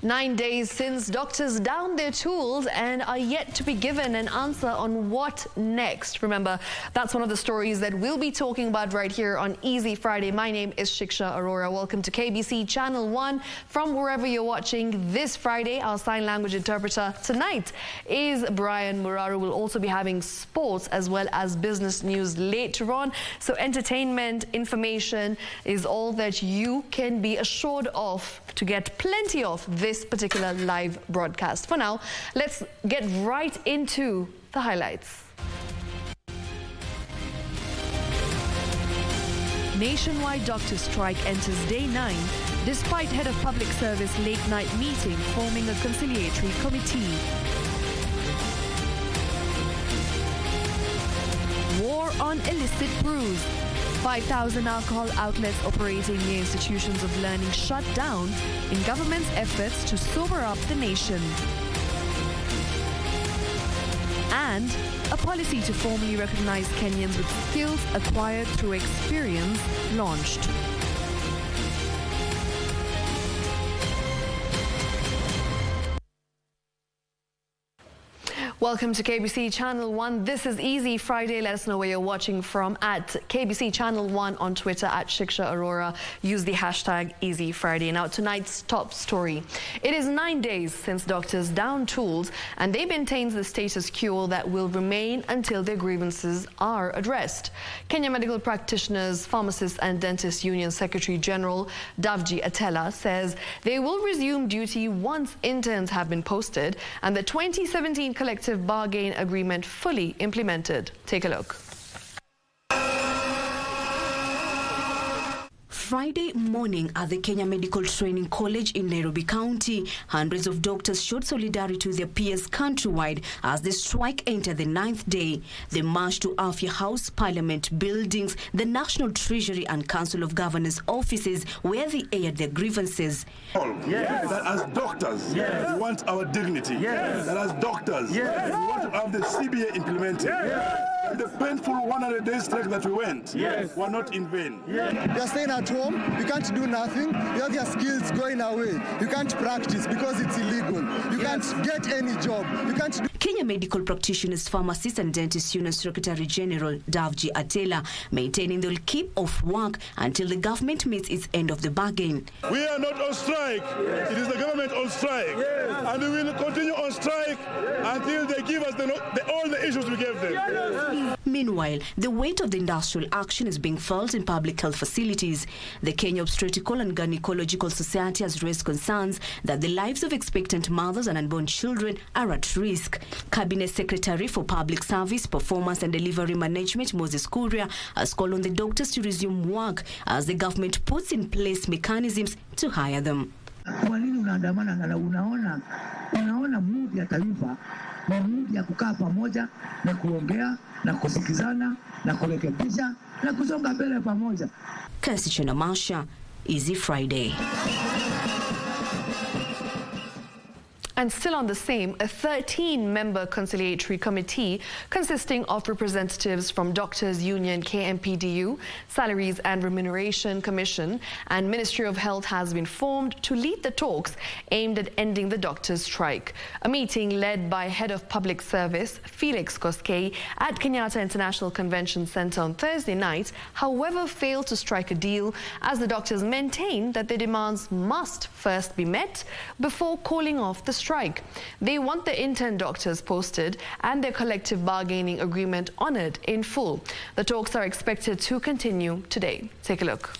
9 days since doctors downed their tools and are yet to be given an answer on what next. Remember, that's one of the stories that we'll be talking about right here on Easy Friday. My name is Shiksha Arora. Welcome to KBC Channel 1 from wherever you're watching this Friday. Our sign language interpreter tonight is Brian Muraru. We'll also be having sports as well as business news later on. So entertainment, information is all that you can be assured of to get plenty of this particular live broadcast. For now, let's get right into the highlights. Nationwide doctor strike enters day 9, despite head of public service late night meeting forming a conciliatory committee. War on illicit brews. 5,000 alcohol outlets operating near institutions of learning shut down in government's efforts to sober up the nation. And a policy to formally recognize Kenyans with skills acquired through experience launched. Welcome to KBC Channel 1. This is Easy Friday. Let us know where you're watching from at KBC Channel 1 on Twitter at Shiksha Arora. Use the hashtag Easy Friday. Now, tonight's top story. It is 9 days since doctors downed tools and they maintain the status quo that will remain until their grievances are addressed. Kenya Medical Practitioners, Pharmacists and Dentists Union Secretary General Davji Atela says they will resume duty once interns have been posted and the 2017 collective bargain agreement fully implemented. Take a look. Friday morning at the Kenya Medical Training College in Nairobi County, hundreds of doctors showed solidarity with their peers countrywide as the strike entered the 9th day. They marched to Afya House, Parliament buildings, the National Treasury and Council of Governors offices where they aired their grievances. Yes. That as doctors, yes, we want our dignity. Yes. That as doctors, yes, we want to have the CBA implemented. Yes. The painful 100 days strike that we went, yes, were not in vain. Yes. You're staying at home, you can't do nothing, you have your skills going away. You can't practice because it's illegal. You can't get any job. You can't do. Kenya Medical Practitioners, Pharmacists and Dentists Union Secretary General Davji Atela maintaining they'll keep off work until the government meets its end of the bargain. We are not on strike. Yes. It is the government on strike. Yes. And we will continue on strike until they give us all the issues we gave them. Yes. Meanwhile, the weight of the industrial action is being felt in public health facilities. The Kenya Obstetrical and Gynecological Society has raised concerns that the lives of expectant mothers and unborn children are at risk. Cabinet Secretary for Public Service, Performance and Delivery Management, Moses Kuria, has called on the doctors to resume work as the government puts in place mechanisms to hire them. Kwa nini unaandamana na unaona mood ya taifa na mood ya kukaa pamoja na kuongea na kusikizana na kurekebisha na kusonga mbele pamoja. Kasichana Masha, Easy Friday. And still on the same, a 13-member conciliatory committee consisting of representatives from Doctors Union KMPDU, Salaries and Remuneration Commission and Ministry of Health has been formed to lead the talks aimed at ending the doctors' strike. A meeting led by Head of Public Service Felix Koskei at Kenyatta International Convention Center on Thursday night, however, failed to strike a deal as the doctors maintain that their demands must first be met before calling off the strike. They want the intern doctors posted and their collective bargaining agreement honored in full. The talks are expected to continue today. Take a look.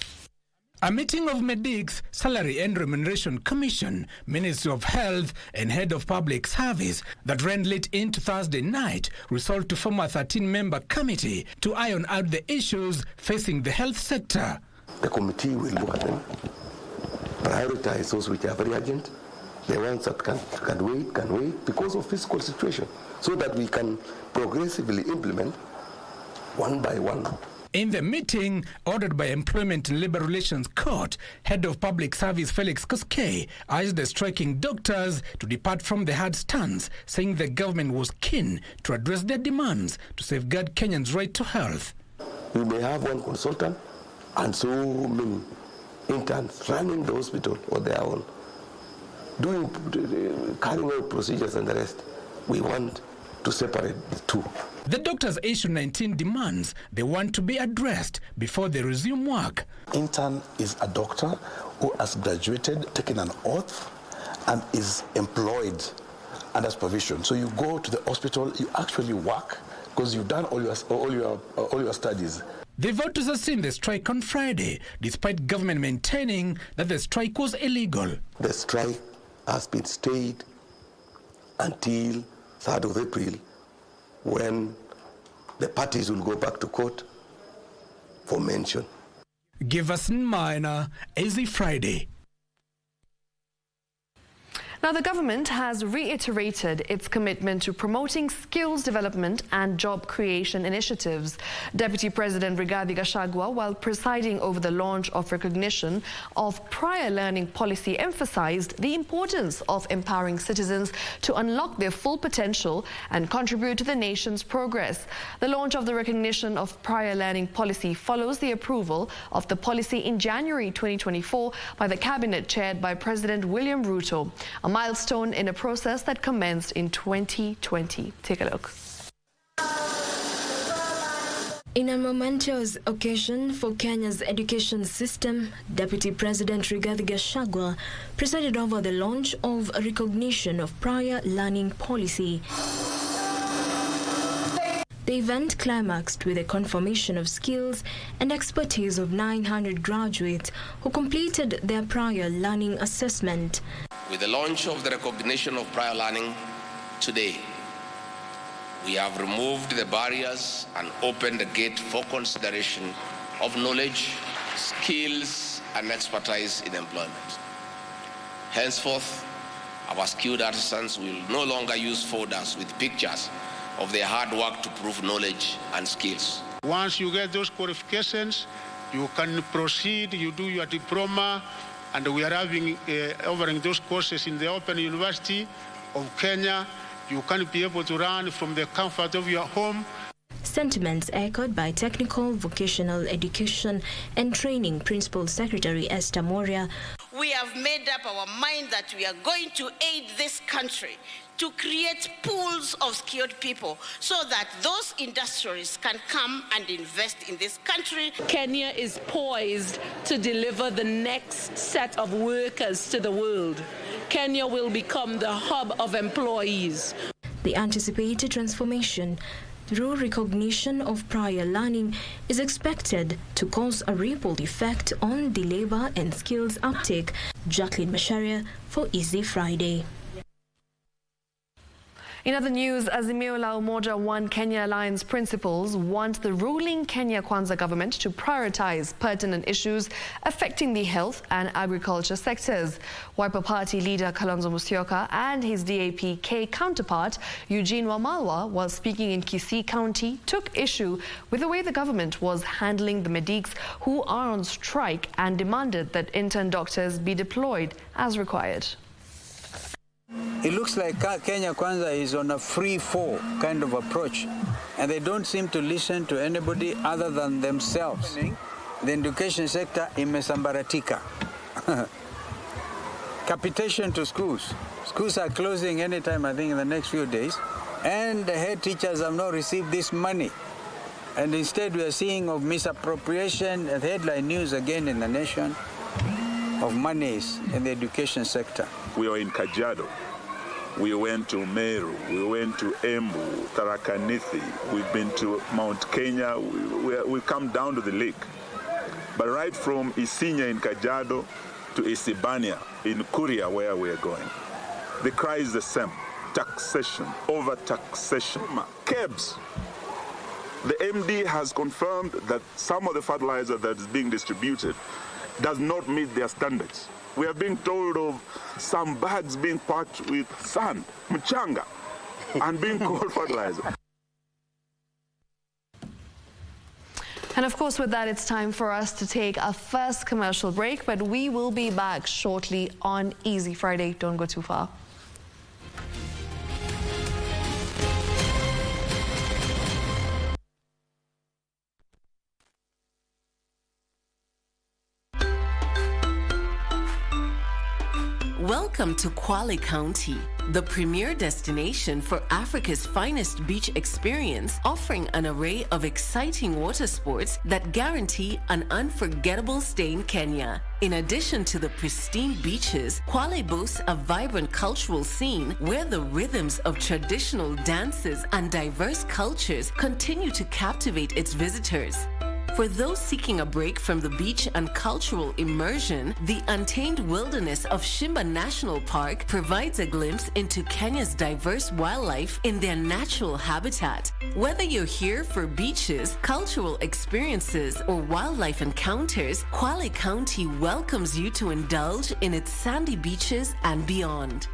A meeting of Medic's Salary and Remuneration Commission, Ministry of Health and Head of Public Service that ran late into Thursday night resolved to form a 13-member committee to iron out the issues facing the health sector. The committee will look at them, prioritize those which are very urgent, the ones that can wait because of fiscal situation, so that we can progressively implement one by one. In the meeting, ordered by Employment and Labour Relations Court, Head of Public Service Felix Koskei urged the striking doctors to depart from the hard stance, saying the government was keen to address their demands to safeguard Kenyans' right to health. We may have one consultant and so many interns running the hospital on their own. carrying out procedures and the rest. We want to separate the two. The doctors issued 19 demands they want to be addressed before they resume work. Intern is a doctor who has graduated, taken an oath, and is employed under supervision. So you go to the hospital, you actually work because you've done all your studies. They vowed to sustain the strike on Friday, despite government maintaining that the strike was illegal. The strike has been stayed until 3rd of April, when the parties will go back to court for mention. Giverson Minor, Easy Friday. Now, the government has reiterated its commitment to promoting skills development and job creation initiatives. Deputy President Rigathi Gachagua, while presiding over the launch of recognition of prior learning policy, emphasized the importance of empowering citizens to unlock their full potential and contribute to the nation's progress. The launch of the recognition of prior learning policy follows the approval of the policy in January 2024 by the cabinet chaired by President William Ruto, a milestone in a process that commenced in 2020. Take a look. In a momentous occasion for Kenya's education system, Deputy President Rigathi Gachagua presided over the launch of a recognition of prior learning policy. The event climaxed with a confirmation of skills and expertise of 900 graduates who completed their prior learning assessment. With the launch of the recognition of prior learning today, we have removed the barriers and opened the gate for consideration of knowledge, skills, and expertise in employment. Henceforth, our skilled artisans will no longer use folders with pictures of their hard work to prove knowledge and skills. Once you get those qualifications, you can proceed, you do your diploma, and we are offering those courses in the Open University of Kenya. You can be able to run from the comfort of your home. Sentiments echoed by Technical Vocational Education and Training Principal Secretary Esther Moria. We have made up our mind that we are going to aid this country to create pools of skilled people so that those industries can come and invest in this country. Kenya is poised to deliver the next set of workers to the world. Kenya will become the hub of employees. The anticipated transformation through recognition of prior learning is expected to cause a ripple effect on the labor and skills uptake. Jacqueline Masharia for Easy Friday. In other news, Azimio la Umoja One Kenya Alliance principals want the ruling Kenya Kwanza government to prioritize pertinent issues affecting the health and agriculture sectors. Wiper Party leader Kalonzo Musyoka and his DAP-K counterpart Eugene Wamalwa, while speaking in Kisii County, took issue with the way the government was handling the medics who are on strike and demanded that intern doctors be deployed as required. It looks like Kenya Kwanza is on a free-fall kind of approach, and they don't seem to listen to anybody other than themselves. The education sector imesambaratika. Capitation to schools. Schools are closing anytime, I think, in the next few days, and the head teachers have not received this money. And instead we are seeing of misappropriation and headline news again in the nation of monies in the education sector. We are in Kajiado. We went to Meru. We went to Embu, Tharaka Nithi. We've been to Mount Kenya. We come down to the lake. But right from Isinya in Kajiado to Isibania in Kuria, where we are going, the cry is the same. Taxation, over-taxation. KEBS. The MD has confirmed that some of the fertilizer that is being distributed does not meet their standards. We are being told of some bags being packed with sand, mchanga, and being called fertilizer. And of course, with that, it's time for us to take our first commercial break, but we will be back shortly on Easy Friday. Don't go too far. Welcome to Kwale County, the premier destination for Africa's finest beach experience, offering an array of exciting water sports that guarantee an unforgettable stay in Kenya. In addition to the pristine beaches, Kwale boasts a vibrant cultural scene where the rhythms of traditional dances and diverse cultures continue to captivate its visitors. For those seeking a break from the beach and cultural immersion, the untamed wilderness of Shimba National Park provides a glimpse into Kenya's diverse wildlife in their natural habitat. Whether you're here for beaches, cultural experiences, or wildlife encounters, Kwale County welcomes you to indulge in its sandy beaches and beyond.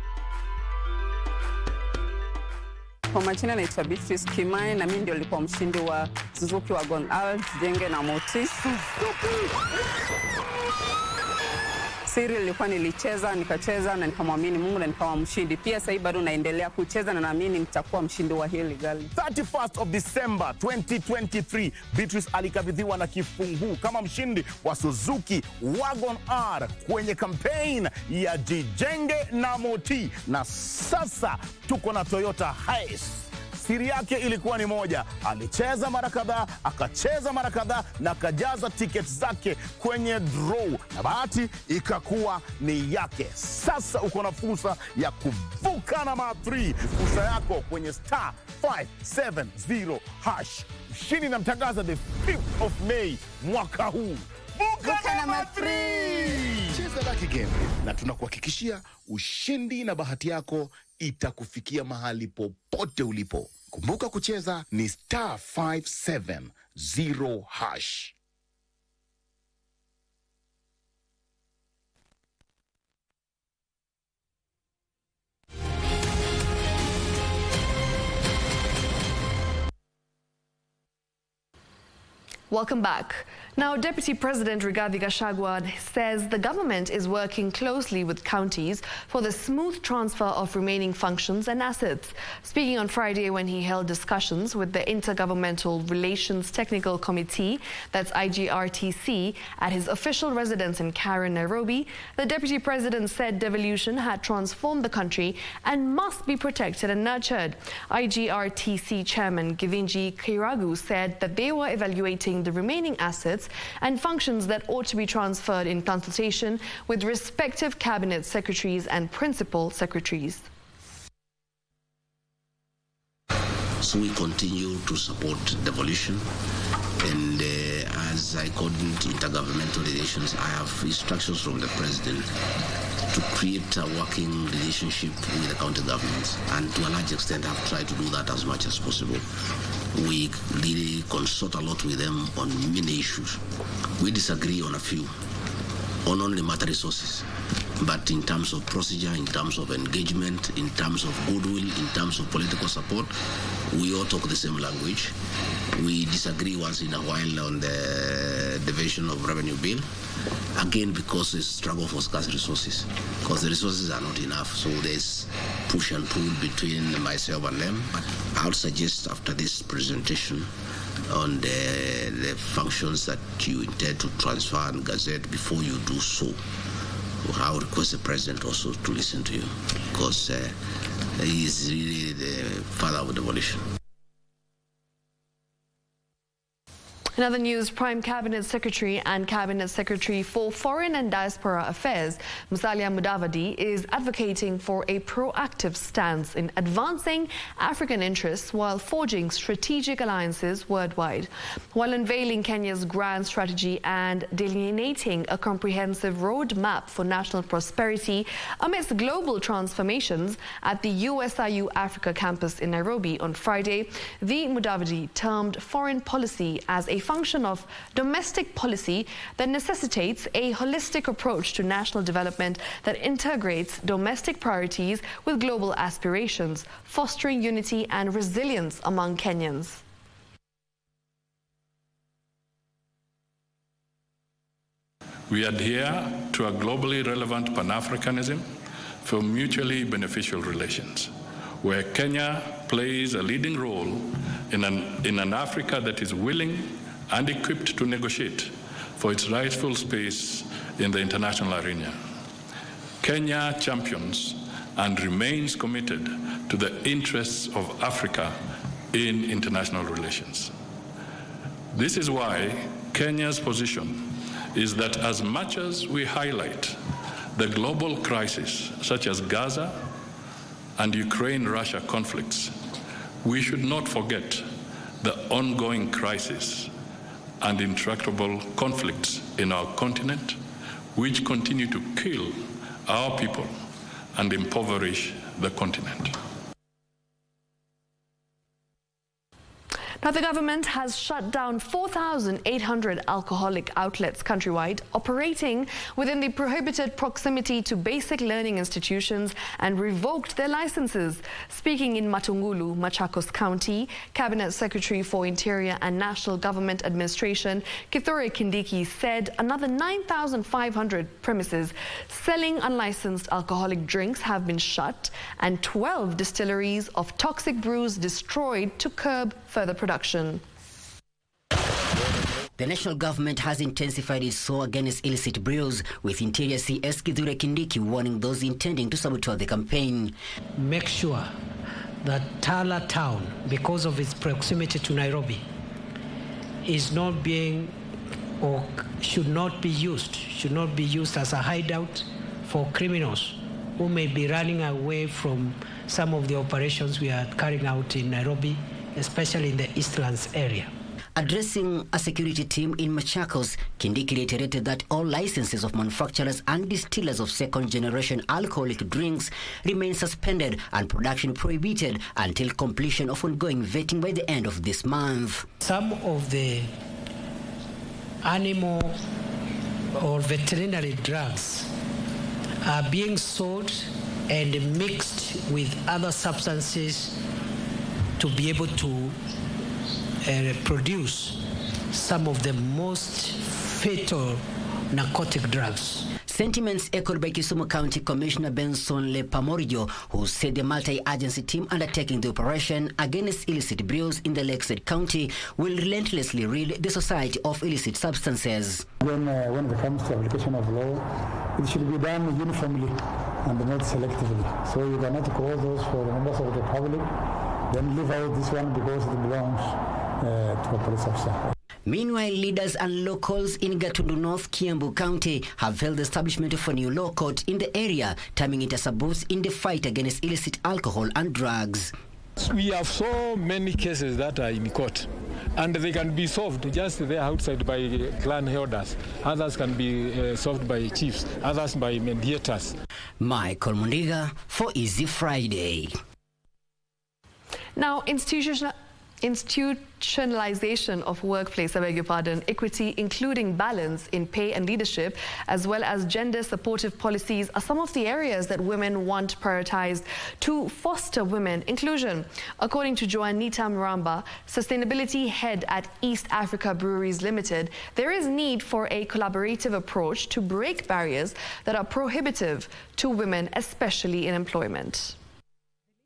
Kwa majina naitwa Beatrice Kimai na mimi ndio nilikuwa mshindi wa Suzuki Wagon R Jenge na Moti. Siri nilikuwa nilicheza, nikacheza na nikamwamini Mungu na nikawa mshindi. Pia sasa bado naendelea kucheza na naamini nitakuwa mshindi wa hili gari. 31st of December 2023, Beatrice alikabidhiwa na kifunguu kama mshindi wa Suzuki Wagon R kwenye campaign ya Jijenge na Moti. Na sasa tuko na Toyota Hiace. Siri yake ilikuwa ni moja, alicheza mara kadhaa, akacheza mara kadhaa na akajaza tickets zake kwenye draw na bahati ikakuwa ni yake. Sasa uko na fursa ya kuvuka na ma3, fursa yako kwenye star 570 hash. Ushindi namtangaza the 5th of May mwaka huu. Vuka na ma3! Cheza Lucky Game na tunakuhakikishia ushindi na bahati yako itakufikia mahali popote ulipo. Kumbuka kucheza ni star 570 hash. Welcome back. Now, Deputy President Rigathi Gachagua says the government is working closely with counties for the smooth transfer of remaining functions and assets. Speaking on Friday when he held discussions with the Intergovernmental Relations Technical Committee, that's IGRTC, at his official residence in Karen, Nairobi, the Deputy President said devolution had transformed the country and must be protected and nurtured. IGRTC Chairman Givinji Kiragu said that they were evaluating the remaining assets and functions that ought to be transferred in consultation with respective cabinet secretaries and principal secretaries. So we continue to support devolution, and as I coordinate intergovernmental relations, I have instructions from the President to create a working relationship with the county governments, and to a large extent I've tried to do that as much as possible. We really consult a lot with them on many issues. We disagree on a few, on only matter resources. But in terms of procedure, in terms of engagement, in terms of goodwill, in terms of political support, we all talk the same language. We disagree once in a while on the division of revenue bill. Again, because it's struggle for scarce resources, because the resources are not enough. So there's push and pull between myself and them. I would suggest after this presentation on the functions that you intend to transfer and gazette, before you do so, I would request the President also to listen to you, because he is really the father of devolution. In other news, Prime Cabinet Secretary and Cabinet Secretary for Foreign and Diaspora Affairs, Musalia Mudavadi, is advocating for a proactive stance in advancing African interests while forging strategic alliances worldwide. While unveiling Kenya's grand strategy and delineating a comprehensive roadmap for national prosperity amidst global transformations at the USIU Africa campus in Nairobi on Friday, the Mudavadi termed foreign policy as a function of domestic policy that necessitates a holistic approach to national development that integrates domestic priorities with global aspirations, fostering unity and resilience among Kenyans. We adhere to a globally relevant Pan-Africanism for mutually beneficial relations, where Kenya plays a leading role in an Africa that is willing and equipped to negotiate for its rightful space in the international arena. Kenya champions and remains committed to the interests of Africa in international relations. This is why Kenya's position is that as much as we highlight the global crisis, such as Gaza and Ukraine-Russia conflicts, we should not forget the ongoing crisis and intractable conflicts in our continent, which continue to kill our people and impoverish the continent. Now, the government has shut down 4,800 alcoholic outlets countrywide operating within the prohibited proximity to basic learning institutions and revoked their licenses. Speaking in Matungulu, Machakos County, Cabinet Secretary for Interior and National Government Administration, Kithure Kindiki, said another 9,500 premises selling unlicensed alcoholic drinks have been shut and 12 distilleries of toxic brews destroyed to curb further production. The national government has intensified its war against illicit brews, with Interior CS Kithure Kindiki warning those intending to sabotage the campaign. Make sure that Tala town, because of its proximity to Nairobi, is not being or should not be used as a hideout for criminals who may be running away from some of the operations we are carrying out in Nairobi, especially in the Eastlands area. Addressing a security team in Machakos, Kindiki reiterated that all licenses of manufacturers and distillers of second-generation alcoholic drinks remain suspended and production prohibited until completion of ongoing vetting by the end of this month. Some of the animal or veterinary drugs are being sold and mixed with other substances to be able to produce some of the most fatal narcotic drugs. Sentiments echoed by Kisumu County Commissioner Benson Lepamorijo, who said the multi-agency team undertaking the operation against illicit brews in the Lakeside County will relentlessly rid the society of illicit substances. When it comes to application of law, it should be done uniformly and not selectively. So you cannot call those for the members of the public, then leave out this one because it belongs to a police officer. Meanwhile, leaders and locals in Gatundu North, Kiambu County have held the establishment of a new law court in the area, terming it as a boost in the fight against illicit alcohol and drugs. We have so many cases that are in court, and they can be solved just there outside by clan elders. Others can be solved by chiefs, others by mediators. Michael Mundiga for Easy Friday. Now, institutionalization of workplace, equity, including balance in pay and leadership, as well as gender-supportive policies are some of the areas that women want prioritized to foster women inclusion. According to Joanita Muramba, sustainability head at East Africa Breweries Limited, there is need for a collaborative approach to break barriers that are prohibitive to women, especially in employment.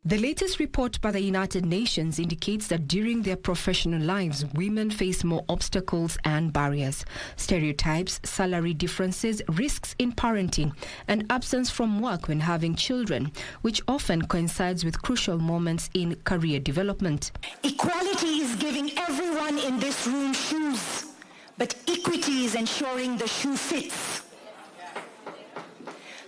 The latest report by the United Nations indicates that during their professional lives, women face more obstacles and barriers. Stereotypes, salary differences, risks in parenting, and absence from work when having children, which often coincides with crucial moments in career development. Equality is giving everyone in this room shoes, but equity is ensuring the shoe fits.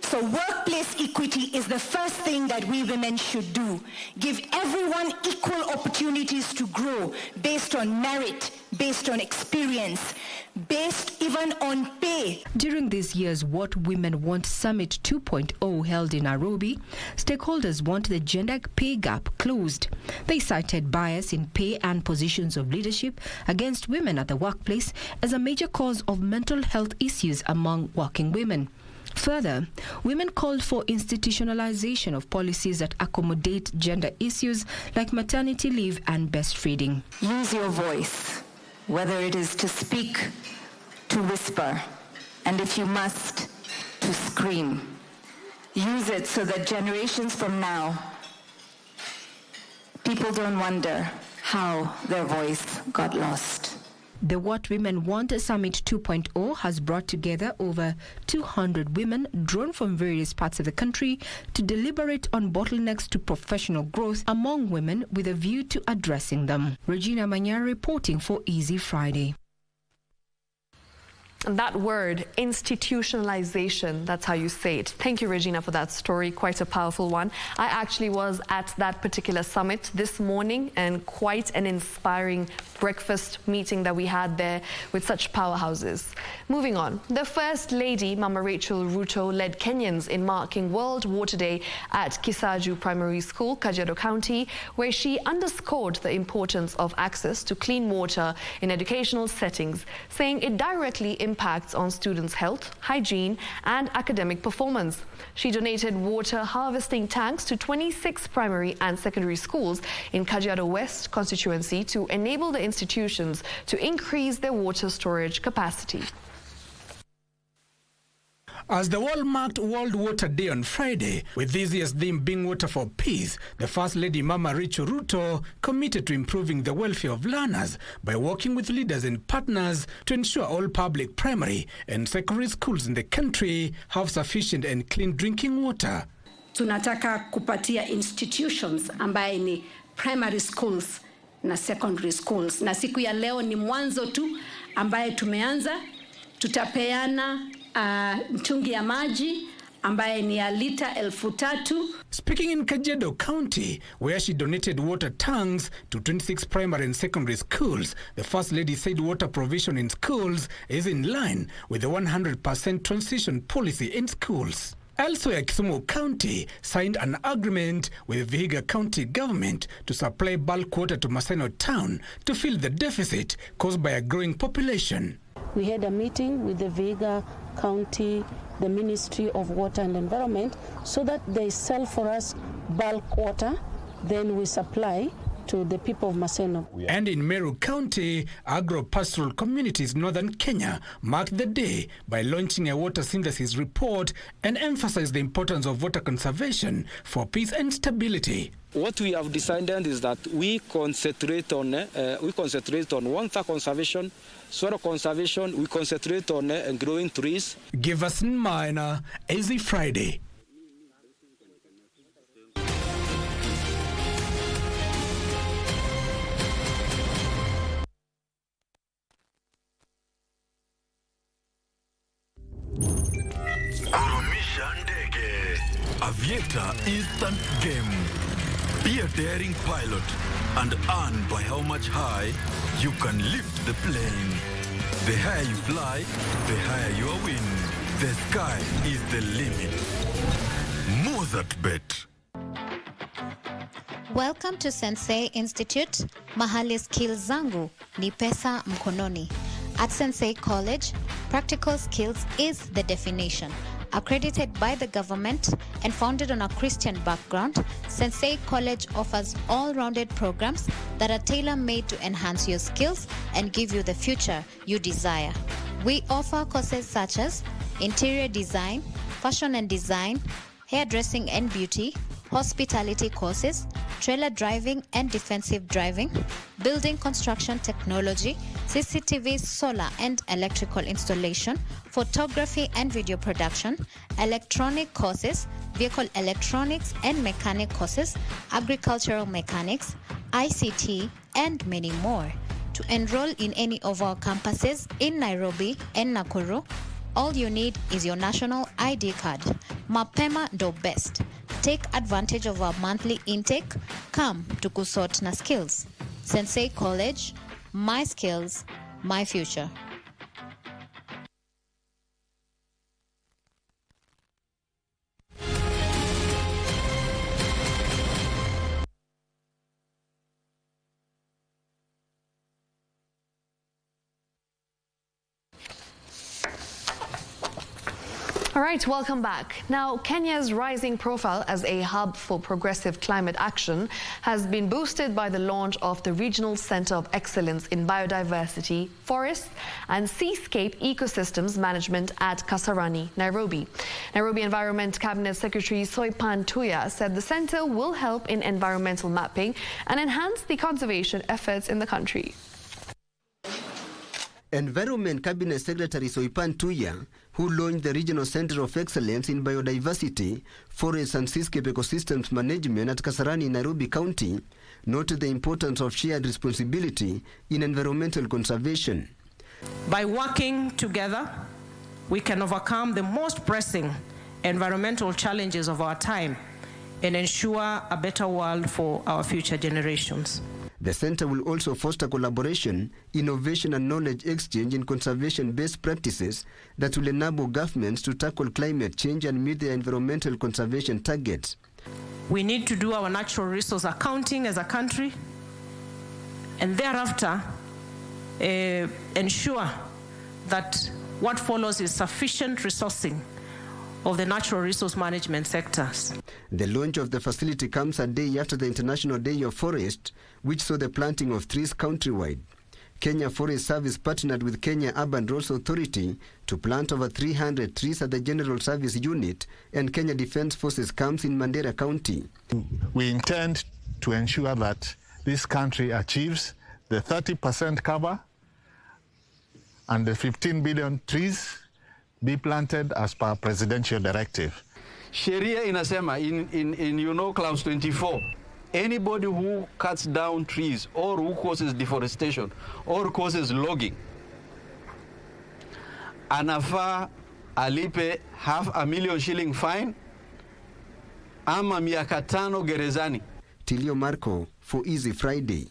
So workplace equity is the first thing that we women should do. Give everyone equal opportunities to grow based on merit, based on experience, based even on pay. During this year's What Women Want Summit 2.0 held in Nairobi, stakeholders want the gender pay gap closed. They cited bias in pay and positions of leadership against women at the workplace as a major cause of mental health issues among working women. Further, women called for institutionalization of policies that accommodate gender issues like maternity leave and breastfeeding. Use your voice, whether it is to speak, to whisper, and if you must, to scream. Use it so that generations from now, people don't wonder how their voice got lost. The What Women Want Summit 2.0 has brought together over 200 women drawn from various parts of the country to deliberate on bottlenecks to professional growth among women with a view to addressing them. Regina Manya reporting for Easy Friday. And that word, institutionalization, that's how you say it. Thank you, Regina, for that story. Quite a powerful one. I actually was at that particular summit this morning, and quite an inspiring breakfast meeting that we had there with such powerhouses. Moving on, the First Lady, Mama Rachel Ruto, led Kenyans in marking World Water Day at Kisaju Primary School, Kajiado County, where she underscored the importance of access to clean water in educational settings, saying it directly impacts on students' health, hygiene, and academic performance. She donated water harvesting tanks to 26 primary and secondary schools in Kajiado West constituency to enable the institutions to increase their water storage capacity. As the world marked World Water Day on Friday, with this year's theme being Water for Peace, the First Lady Mama Rachel Ruto committed to improving the welfare of learners by working with leaders and partners to ensure all public primary and secondary schools in the country have sufficient and clean drinking water. Tunataka kupatia institutions ambaye ni primary schools na secondary schools. Na siku ya leo ni mwanzo tu ambaye tumeanza. Tutapeana mtungi ya maji ambaye ni ya lita 3,000. Speaking in Kajiado County, where she donated water tanks to 26 primary and secondary schools, the First Lady said water provision in schools is in line with the 100% transition policy in schools. Elsewhere, Kisumu County signed an agreement with Vihiga County government to supply bulk water to Maseno town to fill the deficit caused by a growing population. We had a meeting with the Vihiga County, the Ministry of Water and Environment, so that they sell for us bulk water, then we supply to the people of Maseno. And in Meru County, agro-pastoral communities in northern Kenya marked the day by launching a water synthesis report and emphasized the importance of water conservation for peace and stability. What we have decided is that we concentrate on water conservation, soil conservation. We concentrate on growing trees. Give us in minor, Easy Friday. Aviator instant game. Be a daring pilot and earn by how much high you can lift the plane. The higher you fly, the higher your win. The sky is the limit. Mozart Bet. Welcome to Sensei Institute. Mahali skills zangu ni pesa mkononi. At Sensei College, practical skills is the definition. Accredited by the government and founded on a Christian background, Sensei College offers all-rounded programs that are tailor-made to enhance your skills and give you the future you desire. We offer courses such as interior design, fashion and design, hairdressing and beauty, hospitality courses, trailer driving and defensive driving, building construction technology, CCTV, solar and electrical installation, photography and video production, electronic courses, vehicle electronics and mechanic courses, agricultural mechanics, ICT, and many more. To enroll in any of our campuses in Nairobi and Nakuru, all you need is your national ID card. Mapema do best. Take advantage of our monthly intake. Come to kusort na skills. Sensei College, my skills, my future. All right, welcome back. Now, Kenya's rising profile as a hub for progressive climate action has been boosted by the launch of the Regional Center of Excellence in Biodiversity, Forests and Seascape Ecosystems Management at Kasarani, Nairobi. Nairobi Environment Cabinet Secretary Soipan Tuya said the center will help in environmental mapping and enhance the conservation efforts in the country. Environment Cabinet Secretary Soipan Tuya, who launched the Regional Center of Excellence in Biodiversity, Forests and Seascape Ecosystems Management at Kasarani, Nairobi County, noted the importance of shared responsibility in environmental conservation. By working together, we can overcome the most pressing environmental challenges of our time and ensure a better world for our future generations. The center will also foster collaboration, innovation and knowledge exchange in conservation-based practices that will enable governments to tackle climate change and meet their environmental conservation targets. We need to do our natural resource accounting as a country, and thereafter ensure that what follows is sufficient resourcing of the natural resource management sectors. The launch of the facility comes a day after the International Day of Forest, which saw the planting of trees countrywide. Kenya Forest Service partnered with Kenya Urban Roads Authority to plant over 300 trees at the General Service Unit and Kenya Defence Forces camps in Mandera County. We intend to ensure that this country achieves the 30% cover and the 15 billion trees be planted as per presidential directive. Sheria inasema in clause 24, anybody who cuts down trees or who causes deforestation or causes logging anafaa alipe $500,000 shilling fine ama miaka 5 gerezani. Tilio Marco for Easy Friday.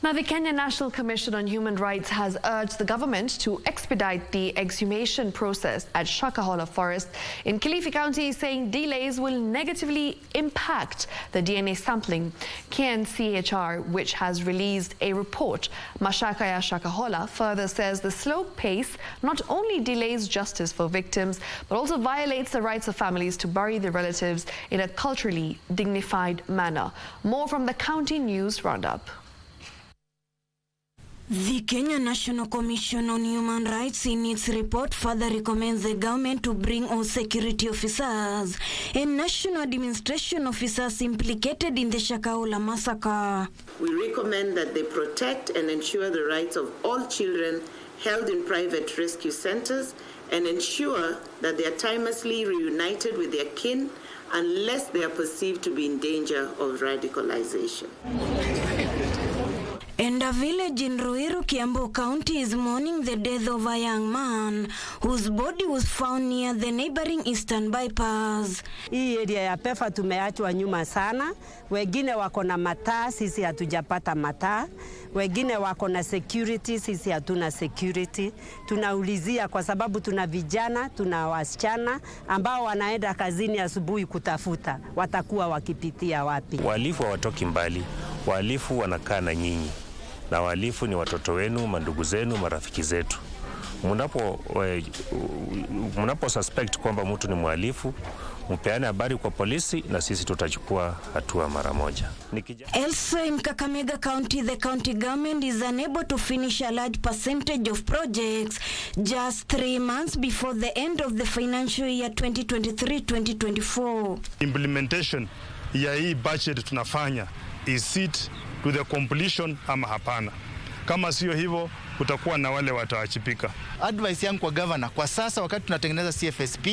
Now, the Kenya National Commission on Human Rights has urged the government to expedite the exhumation process at Shakahola Forest in Kilifi County, saying delays will negatively impact the DNA sampling. KNCHR, which has released a report, Mashaka ya Shakahola, further says the slow pace not only delays justice for victims, but also violates the rights of families to bury their relatives in a culturally dignified manner. More from the County News Roundup. The Kenya National Commission on Human Rights in its report further recommends the government to bring all security officers and national administration officers implicated in the Shakahola massacre. We recommend that they protect and ensure the rights of all children held in private rescue centers and ensure that they are timelessly reunited with their kin unless they are perceived to be in danger of radicalization. And a village in Ruiru, Kiambu County is mourning the death of a young man whose body was found near the neighboring Eastern Bypass. Hii area ya Pefa tumeachwa nyuma sana. Wengine wako na mataa, sisi hatujapata mataa. Wengine wako na security, sisi hatuna security. Tunaulizia kwa sababu tuna vijana, tuna wasichana ambao wanaenda kazini asubuhi kutafuta. Watakuwa wakipitia wapi? Wahalifu hawatoki mbali. Wahalifu wanakaa na nyinyi. Na wahalifu ni watoto wenu, mandugu zenu, marafiki zetu. Mnapo suspect kwamba mtu ni mhalifu, mpeane habari kwa polisi na sisi tutachukua hatua mara moja. Also in Kakamega County, the county government is unable to finish a large percentage of projects just 3 months before the end of the financial year 2023-2024. Implementation ya hii budget tunafanya is it to the completion ama hapana? Kama sio hivyo kutakuwa na wale wataachipika. Advice yangu kwa governor, kwa sasa wakati tunatengeneza CFSP,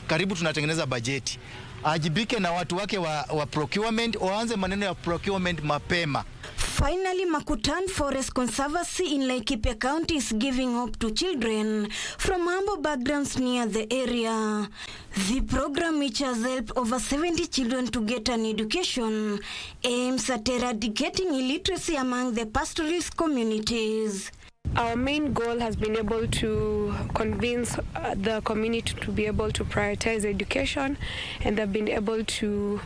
karibu tunatengeneza bajeti, ajibike na watu wake wa procurement, waanze maneno ya procurement mapema. Finally, Makutan Forest Conservancy in Laikipia County is giving hope to children from humble backgrounds near the area. The program, which has helped over 70 children to get an education, aims at eradicating illiteracy among the pastoralist communities. Our main goal has been able to convince the community to be able to prioritize education, and they've been able to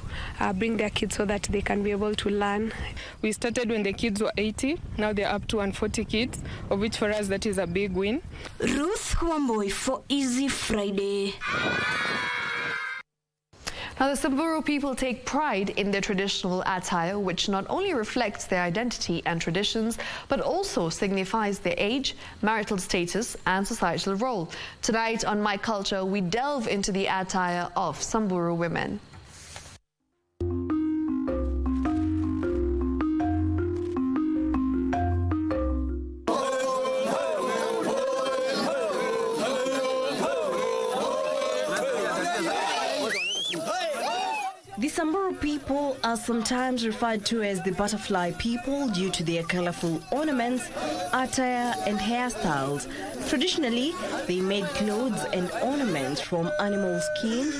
bring their kids so that they can be able to learn. We started when the kids were 80, now they're up to 140 kids, of which for us that is a big win. Ruth Wamboy for Easy Friday. Now, the Samburu people take pride in their traditional attire, which not only reflects their identity and traditions, but also signifies their age, marital status, and societal role. Tonight on My Culture, we delve into the attire of Samburu women. people are sometimes referred to as the butterfly people due to their colorful ornaments, attire, and hairstyles. Traditionally, they made clothes and ornaments from animal skin,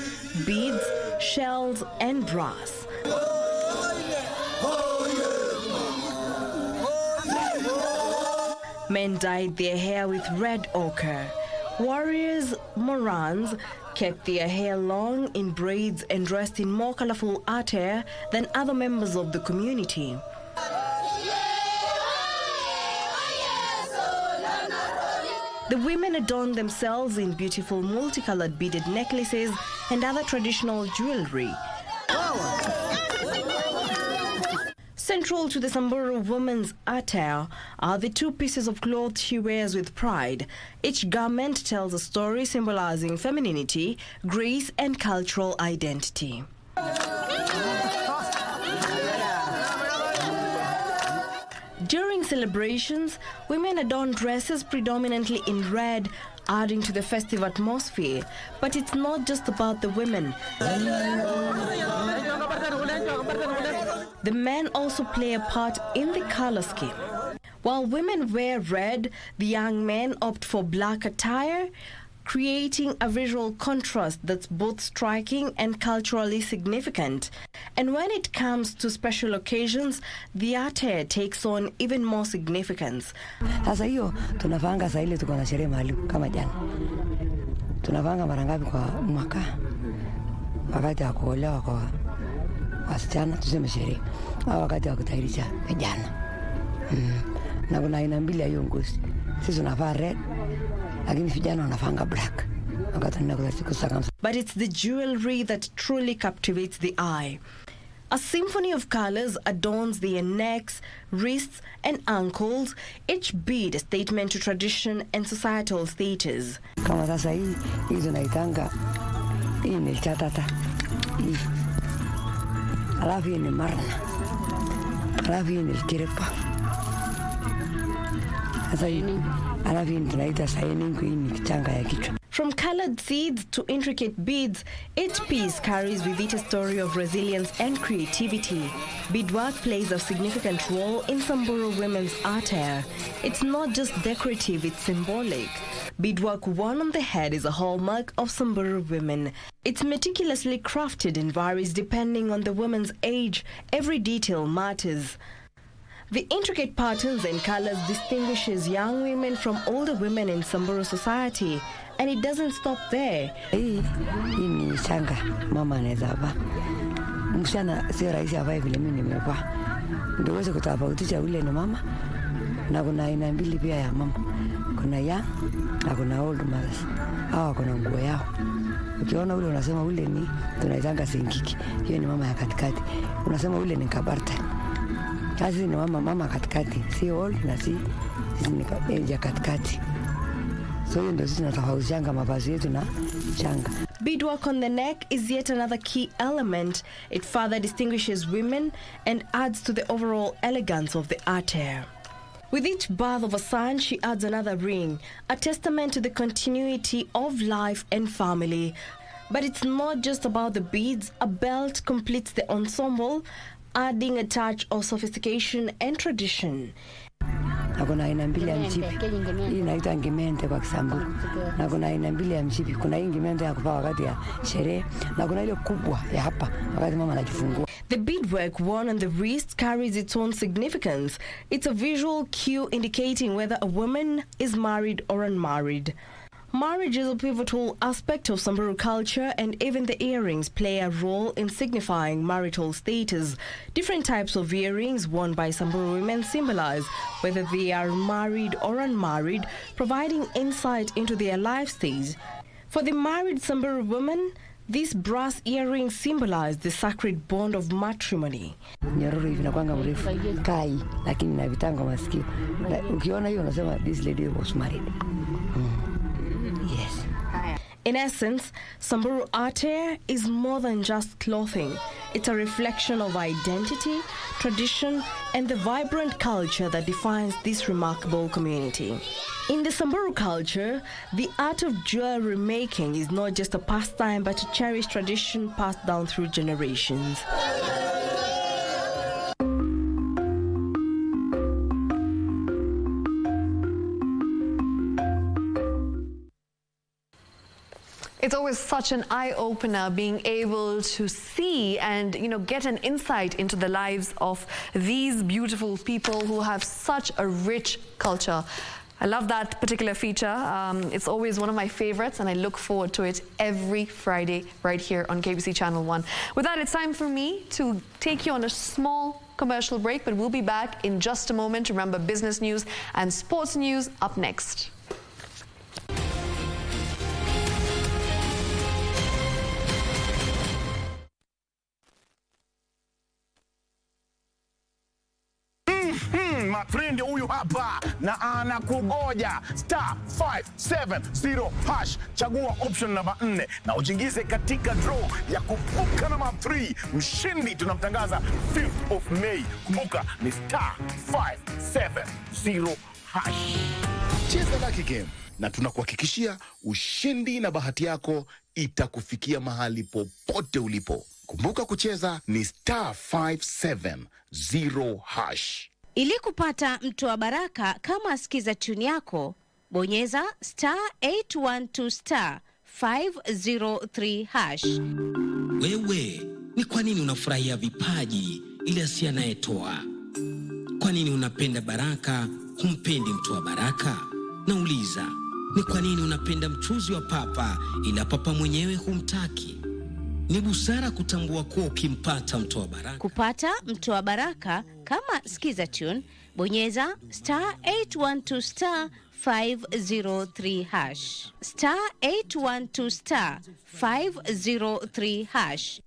beads, shells, and brass. Men dyed their hair with red ochre. Warriors, Morans, kept their hair long in braids and dressed in more colorful attire than other members of the community. The women adorned themselves in beautiful multicolored beaded necklaces and other traditional jewelry. Central to the Samburu woman's attire are the two pieces of cloth she wears with pride. Each garment tells a story symbolizing femininity, grace, and cultural identity. During celebrations, women adorn dresses predominantly in red, adding to the festive atmosphere. But it's not just about the women. The men also play a part in the color scheme. While women wear red, the young men opt for black attire, creating a visual contrast that's both striking and culturally significant. And when it comes to special occasions, the attire takes on even more significance. Sasa hiyo tunavanga saa ile tuko na sherehe maalum kama jana. Tunavanga mara ngapi kwa mwaka? Wakati wa kuolewa kwa wasichana tuseme sherehe. Au wakati wa kutayarisha vijana. Na kuna aina mbili ya hiyo ngozi. Sisi tunavaa red, lakini vijana wanavanga black. But it's the jewelry that truly captivates the eye. A symphony of colors adorns their necks, wrists, and ankles, each bead a statement to tradition and societal status. Kama sasa hii tunaitanga hii ni chatata. Alafu hii ni marna. Alafu hii ni kirepa. Sasa hii alafu hii tunaita shining, hii ni kichanga ya kichwa. From colored seeds to intricate beads, each piece carries with it a story of resilience and creativity. Beadwork plays a significant role in Samburu women's attire. It's not just decorative, it's symbolic. Beadwork worn on the head is a hallmark of Samburu women. It's meticulously crafted and varies depending on the woman's age. Every detail matters. The intricate patterns and colors distinguishes young women from older women in Samburu society. And it doesn't stop there. Hii ni shanga mama anaweza vaa. Msichana sio rahisi avae vile mimi nimevaa. Ndio uweze kutofautisha ule ni mama. Na kuna aina mbili pia ya mama. Kuna young na kuna old mothers. Hawa kuna nguo yao. Ukiona ule unasema ule ni tunaitanga singiki. Hiyo ni mama ya katikati. Unasema ule ni kabarta. Kazi ni mama katikati. Si old na si ni age katikati. Beadwork on the neck is yet another key element. It further distinguishes women and adds to the overall elegance of the attire. With each birth of a son, she adds another ring, a testament to the continuity of life and family. But it's not just about the beads. A belt completes the ensemble, adding a touch of sophistication and tradition. Na kuna aina mbili ya mshipi. Hii inaitwa ngimente kwa Kisamburu. Na kuna aina mbili ya mshipi. Kuna hii ngimente ya kuvaa wakati ya sherehe na kuna ile kubwa ya hapa wakati mama anajifungua. The beadwork worn on the wrist carries its own significance. It's a visual cue indicating whether a woman is married or unmarried. Marriage is a pivotal aspect of Samburu culture, and even the earrings play a role in signifying marital status. Different types of earrings worn by Samburu women symbolize whether they are married or unmarried, providing insight into their life stage. For the married Samburu woman, these brass earrings symbolize the sacred bond of matrimony. Nyororo hivi nakwanga mrefu kai, lakini na vitanga masikio. Ukiona hiyo unasema this lady was married. Yes. In essence, Samburu attire is more than just clothing. It's a reflection of identity, tradition, and the vibrant culture that defines this remarkable community. In the Samburu culture, the art of jewelry making is not just a pastime but a cherished tradition passed down through generations. It's always such an eye-opener being able to see and, get an insight into the lives of these beautiful people who have such a rich culture. I love that particular feature. It's always one of my favorites, and I look forward to it every Friday right here on KBC Channel 1. With that, it's time for me to take you on a small commercial break, but we'll be back in just a moment. Remember, business news and sports news up next. Friend huyu hapa na anakugoja *570# chagua option namba 4 na ujiingize katika draw ya kuvuka namba 3. Mshindi tunamtangaza 5th of May. Kumbuka ni *570#. Cheza Lucky Game na tunakuhakikishia ushindi na bahati yako itakufikia mahali popote ulipo. Kumbuka kucheza ni *570#. Ili kupata mtu wa baraka kama sikiza tune yako, bonyeza *812*503#. Wewe, ni kwa nini unafurahia vipaji ili asiye anayetoa? Kwa nini unapenda baraka, humpendi mtu wa baraka? Nauliza, ni kwa nini unapenda mchuzi wa papa ila papa mwenyewe humtaki? Ni busara kutambua kuwa ukimpata mtu wa baraka. Kupata mtu wa baraka kama sikiza tune, bonyeza *812*503#. *812*503#.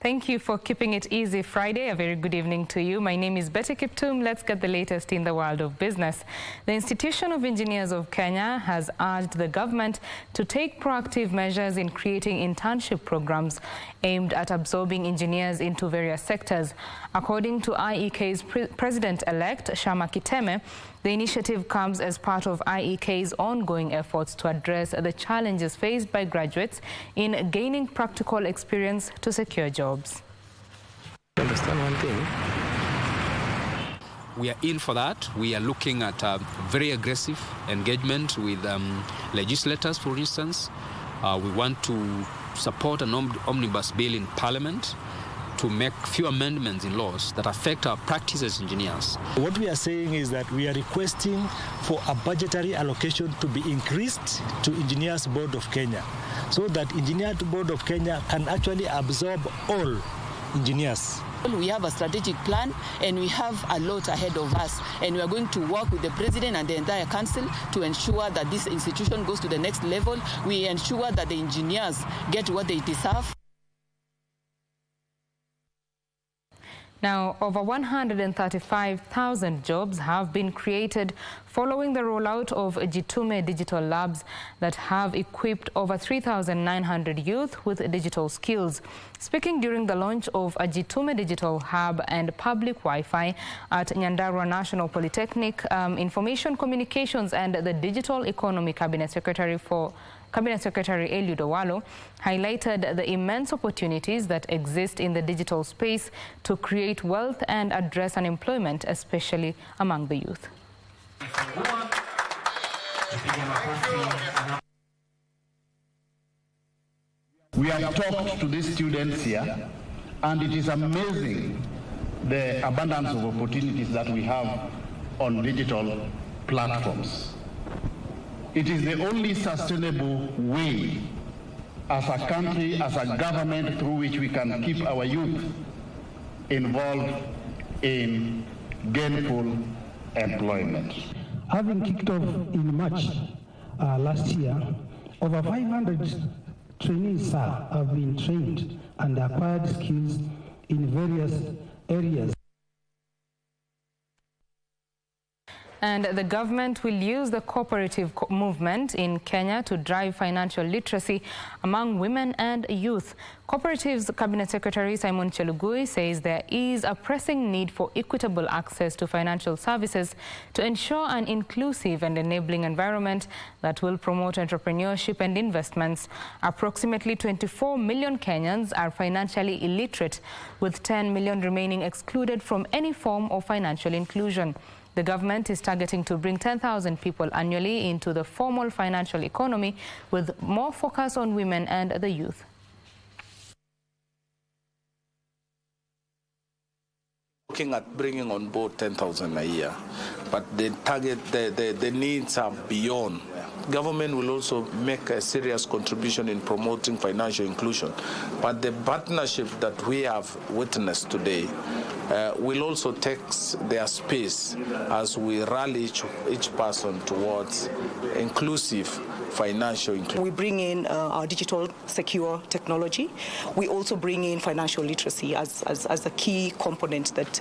Thank you for keeping it easy Friday. A very good evening to you. My name is Betty Kiptum. Let's get the latest in the world of business. The Institution of Engineers of Kenya has urged the government to take proactive measures in creating internship programs aimed at absorbing engineers into various sectors. According to IEK's President-elect, Shama Kiteme, the initiative comes as part of IEK's ongoing efforts to address the challenges faced by graduates in gaining practical experience to secure jobs. Understand one thing? We are in for that. We are looking at very aggressive engagement with legislators, for instance. We want to support an omnibus bill in Parliament to make few amendments in laws that affect our practice as engineers. What we are saying is that we are requesting for a budgetary allocation to be increased to Engineers Board of Kenya, so that Engineers Board of Kenya can actually absorb all engineers. We have a strategic plan and we have a lot ahead of us, and we are going to work with the President and the entire Council to ensure that this institution goes to the next level. We ensure that the engineers get what they deserve. Now, over 135,000 jobs have been created following the rollout of Jitume digital labs that have equipped over 3,900 youth with digital skills. Speaking during the launch of a Jitume digital hub and public Wi-Fi at Nyandarua National Polytechnic, Information Communications and the Digital Economy Cabinet Secretary Eliud Owalo highlighted the immense opportunities that exist in the digital space to create wealth and address unemployment, especially among the youth. We have talked to these students here, and it is amazing the abundance of opportunities that we have on digital platforms. It is the only sustainable way as a country, as a government, through which we can keep our youth involved in gainful employment. Having kicked off in March last year, over 500 trainees have been trained and acquired skills in various areas. And the government will use the cooperative movement in Kenya to drive financial literacy among women and youth. Cooperatives Cabinet Secretary Simon Chelugui says there is a pressing need for equitable access to financial services to ensure an inclusive and enabling environment that will promote entrepreneurship and investments. Approximately 24 million Kenyans are financially illiterate, with 10 million remaining excluded from any form of financial inclusion. The government is targeting to bring 10,000 people annually into the formal financial economy, with more focus on women and the youth. Looking at bringing on board 10,000 a year, but the target, the needs are beyond. Government will also make a serious contribution in promoting financial inclusion, but the partnership that we have witnessed today will also take their space as we rally each person towards inclusive financial inclusion. We bring in our digital secure technology. We also bring in financial literacy as a key component that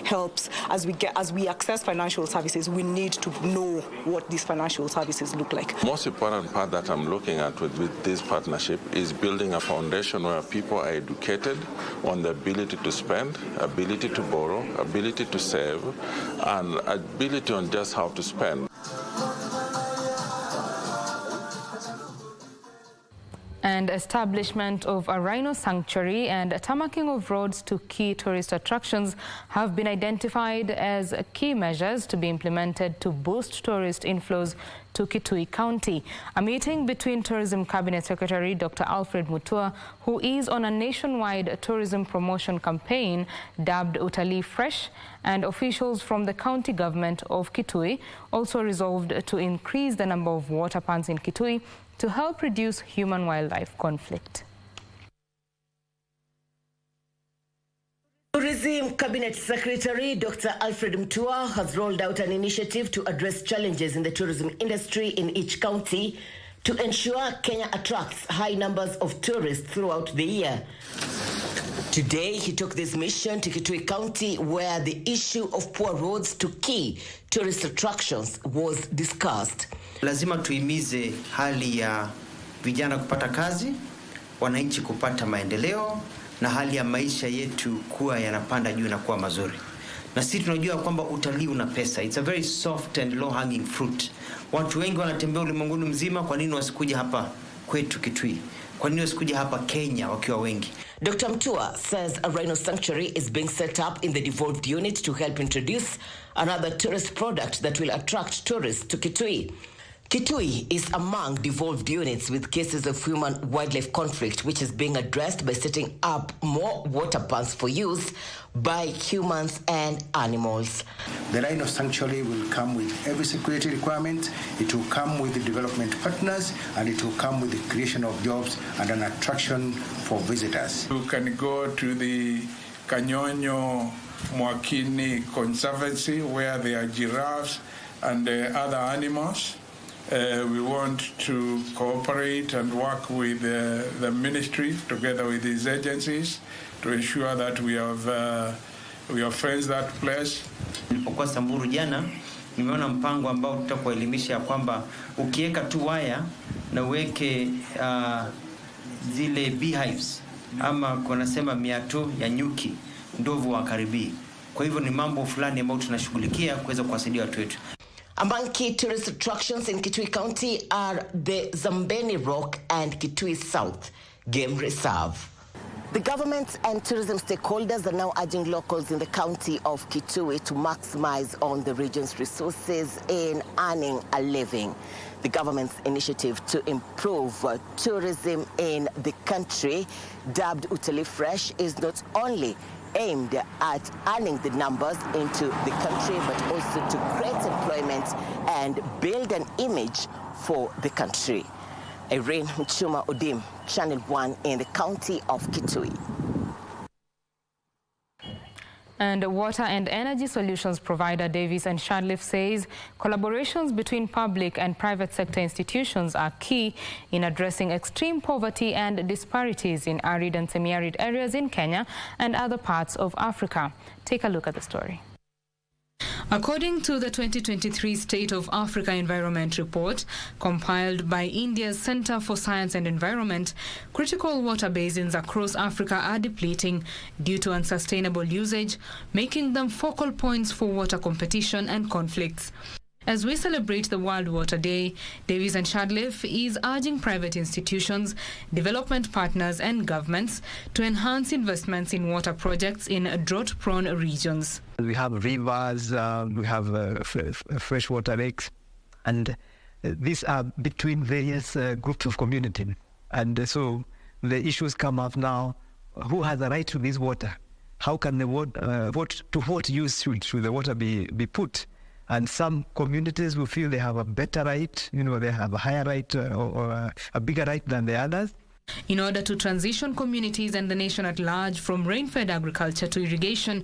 helps as we access financial services. We need to know what these financial services look like. Most important part that I'm looking at with this partnership is building a foundation where people are educated on the ability to spend, ability to borrow, ability to save, and ability on just how to spend. And establishment of a rhino sanctuary and tarmacking of roads to key tourist attractions have been identified as key measures to be implemented to boost tourist inflows to Kitui County. A meeting between Tourism Cabinet Secretary Dr. Alfred Mutua, who is on a nationwide tourism promotion campaign dubbed Utalii Fresh, and officials from the county government of Kitui also resolved to increase the number of water pans in Kitui to help reduce human-wildlife conflict. Tourism Cabinet Secretary Dr. Alfred Mutua has rolled out an initiative to address challenges in the tourism industry in each county to ensure Kenya attracts high numbers of tourists throughout the year. Today, he took this mission to Kitui County, where the issue of poor roads to key tourist attractions was discussed. Lazima tuimize hali ya vijana kupata kazi, wananchi kupata maendeleo, na hali ya maisha yetu kuwa yanapanda juu na kuwa mazuri. Na sisi tunajua kwamba utalii una pesa. It's a very soft and low hanging fruit. Watu wengi wanatembea ulimwenguni mzima, kwa nini wasikuja hapa kwetu Kitui? Kwa nini wasikuja hapa Kenya wakiwa wengi? Dr. Mutua says a rhino sanctuary is being set up in the devolved unit to help introduce another tourist product that will attract tourists to Kitui. Kitui is among devolved units with cases of human-wildlife conflict, which is being addressed by setting up more water pans for use by humans and animals. The rhino sanctuary will come with every security requirement. It will come with the development partners, and it will come with the creation of jobs and an attraction for visitors. You can go to the Kanyonyo Mwakini Conservancy, where there are giraffes and other animals. We want to cooperate and work with the ministry together with these agencies to ensure that we have fenced that place. Nilipokuwa Samburu jana, nimeona mpango ambao tutakuelimisha kwamba ukiweka tu waya na uweke zile beehives ama kunasema miato ya nyuki, ndovu wakaribii. Kwa hivyo ni mambo fulani ambayo tunashughulikia kuweza kuwasaidia watu wetu. Among key tourist attractions in Kitui County are the Zambeni Rock and Kitui South Game Reserve. The government and tourism stakeholders are now urging locals in the county of Kitui to maximize on the region's resources in earning a living. The government's initiative to improve tourism in the country, dubbed Utalii Fresh, is not only aimed at earning the numbers into the country, but also to create employment and build an image for the country. Irene Chuma Odim, Channel 1 in the county of Kitui. And water and energy solutions provider Davies and Shadliff says collaborations between public and private sector institutions are key in addressing extreme poverty and disparities in arid and semi-arid areas in Kenya and other parts of Africa. Take a look at the story. According to the 2023 State of Africa Environment Report, compiled by India's Center for Science and Environment, critical water basins across Africa are depleting due to unsustainable usage, making them focal points for water competition and conflicts. As we celebrate the World Water Day, Davies and Shadliff is urging private institutions, development partners and governments to enhance investments in water projects in drought-prone regions. We have rivers, we have freshwater lakes, and these are between various groups of community. And so the issues come up now, who has the right to this water? How can the water, what use should the water be put? And some communities will feel they have a better right, they have a higher right or a bigger right than the others. In order to transition communities and the nation at large from rain-fed agriculture to irrigation,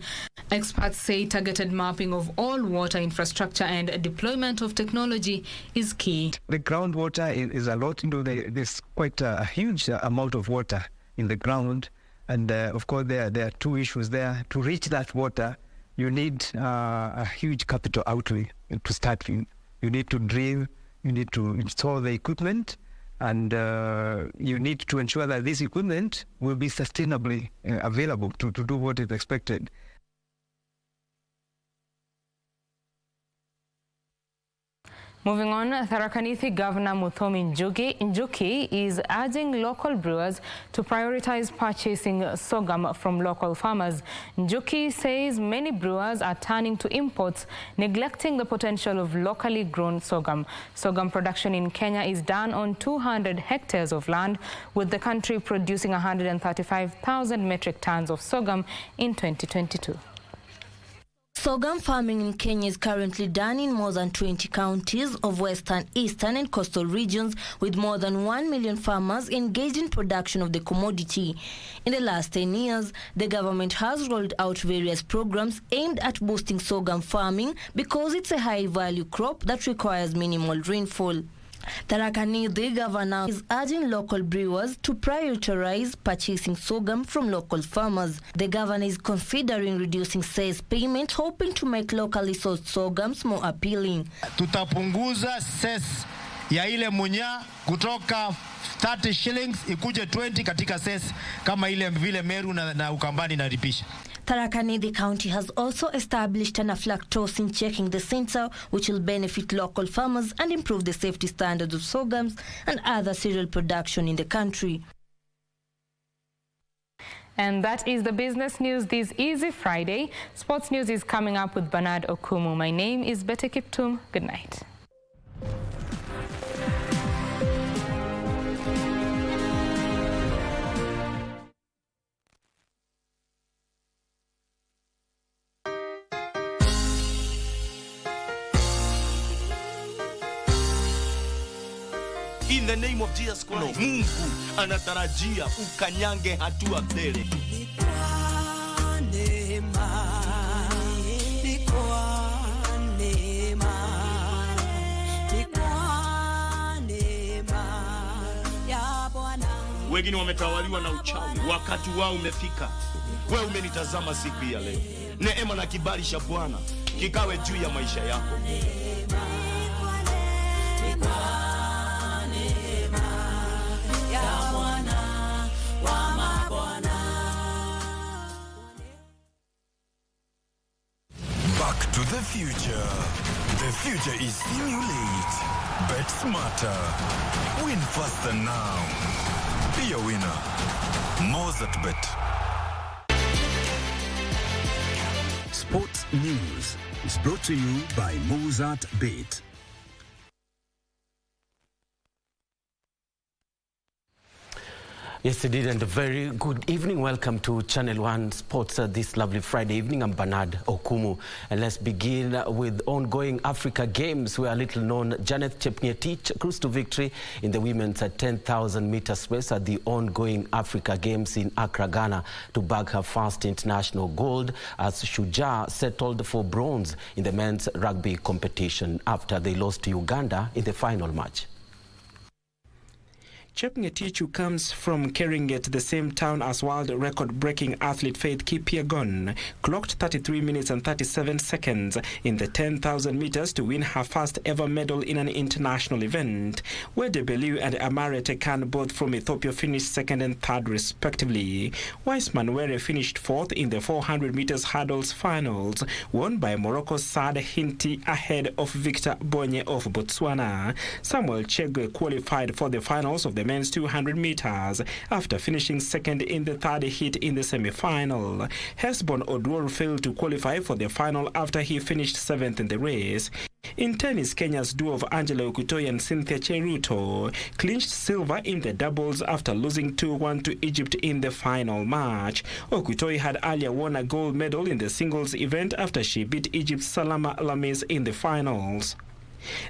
experts say targeted mapping of all water infrastructure and deployment of technology is key. The groundwater is a lot, there's quite a huge amount of water in the ground. And of course, there are two issues there. To reach that water, you need a huge capital outlay to start with. You need to drill, you need to install the equipment, and you need to ensure that this equipment will be sustainably available to do what is expected. Moving on, Tharaka Nithi Governor Muthomi Njuki is urging local brewers to prioritize purchasing sorghum from local farmers. Njuki says many brewers are turning to imports, neglecting the potential of locally grown sorghum. Sorghum production in Kenya is done on 200 hectares of land, with the country producing 135,000 metric tons of sorghum in 2022. Sorghum farming in Kenya is currently done in more than 20 counties of western, eastern and coastal regions, with more than 1 million farmers engaged in production of the commodity. In the last 10 years, the government has rolled out various programs aimed at boosting sorghum farming because it's a high-value crop that requires minimal rainfall. Tharaka Nithi Governor is urging local brewers to prioritize purchasing sorghum from local farmers. The governor is considering reducing sales payment, hoping to make locally sourced sorghums more appealing. Tutapunguza ses ya ile munya kutoka 30 shillings ikuje 20 katika ses kama ile vile Meru na Ukambani na Ripisha. Tharaka Nithi County has also established an aflatoxin checking the center, which will benefit local farmers and improve the safety standards of sorghums and other cereal production in the country. And that is the business news this Easy Friday. Sports news is coming up with Bernard Okumu. My name is Betty Kiptum. Good night. In the name of Jesus Christ, Mungu anatarajia ukanyange hatua mbele. Wengine wametawaliwa na uchawi, wakati wao umefika. Wewe umenitazama siku ya leo. Neema na kibali cha Bwana kikawe juu ya maisha yako. Back to the future. The future is simulate. Bet smarter. Win faster now. Be a winner. Mozart Bet. Sports News is brought to you by Mozart Bet. Yes, indeed, and a very good evening. Welcome to Channel 1 Sports this lovely Friday evening. I'm Bernard Okumu. And let's begin with ongoing Africa Games, where little-known Janet Chepngetich cruised to victory in the women's 10,000 meters race at the ongoing Africa Games in Accra, Ghana, to bag her first international gold as Shiksha settled for bronze in the men's rugby competition after they lost to Uganda in the final match. Chepngetich, who comes from Keringet, the same town as world record-breaking athlete Faith Kipyegon, clocked 33 minutes and 37 seconds in the 10,000 meters to win her first ever medal in an international event, where Debelu and Amare Tekan, both from Ethiopia, finished second and third respectively. Wiseman Were finished fourth in the 400 meters hurdles finals, won by Morocco's Saad Hinti ahead of Victor Bonye of Botswana. Samuel Chegwe qualified for the finals of the men's 200 meters after finishing second in the third heat in the semi-final. Hesbon Oduor failed to qualify for the final after he finished seventh in the race. In tennis, Kenya's duo of Angela Okutoyi and Cynthia Cheruto clinched silver in the doubles after losing 2-1 to Egypt in the final match. Okutoyi had earlier won a gold medal in the singles event after she beat Egypt's Salama Lamis in the finals.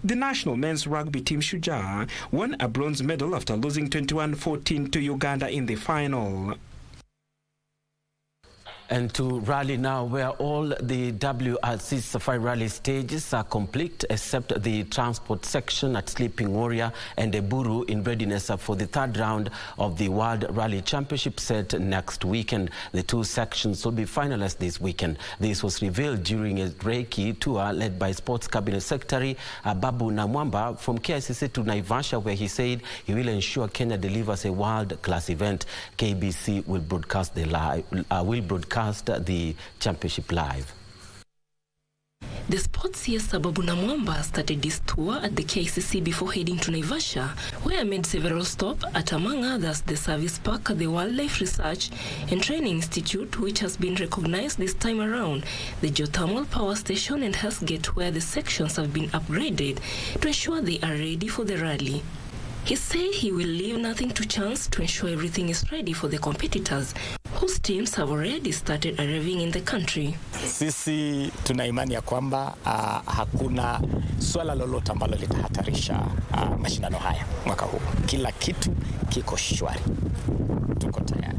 The national men's rugby team Shiksha won a bronze medal after losing 21-14 to Uganda in the final. And to rally now, where all the WRC Safari Rally stages are complete except the transport section at Sleeping Warrior and Samburu in readiness for the third round of the World Rally Championship set next weekend. The two sections will be finalized this weekend. This was revealed during a Reiki tour led by Sports Cabinet Secretary Babu Namwamba from KICC to Naivasha, where he said he will ensure Kenya delivers a world-class event. KBC will broadcast the championship live. The sports CS Babu Namwamba started this tour at the KCC before heading to Naivasha, where I made several stops at, among others, the Service Park, the Wildlife Research and Training Institute, which has been recognized this time around, the Geothermal Power Station and Hellsgate, where the sections have been upgraded to ensure they are ready for the rally. He said he will leave nothing to chance to ensure everything is ready for the competitors, whose teams have already started arriving in the country. Sisi tuna imani ya kwamba hakuna swala lolote ambalo litahatarisha mashindano haya mwaka huu. Kila kitu kiko shwari. Tuko tayari.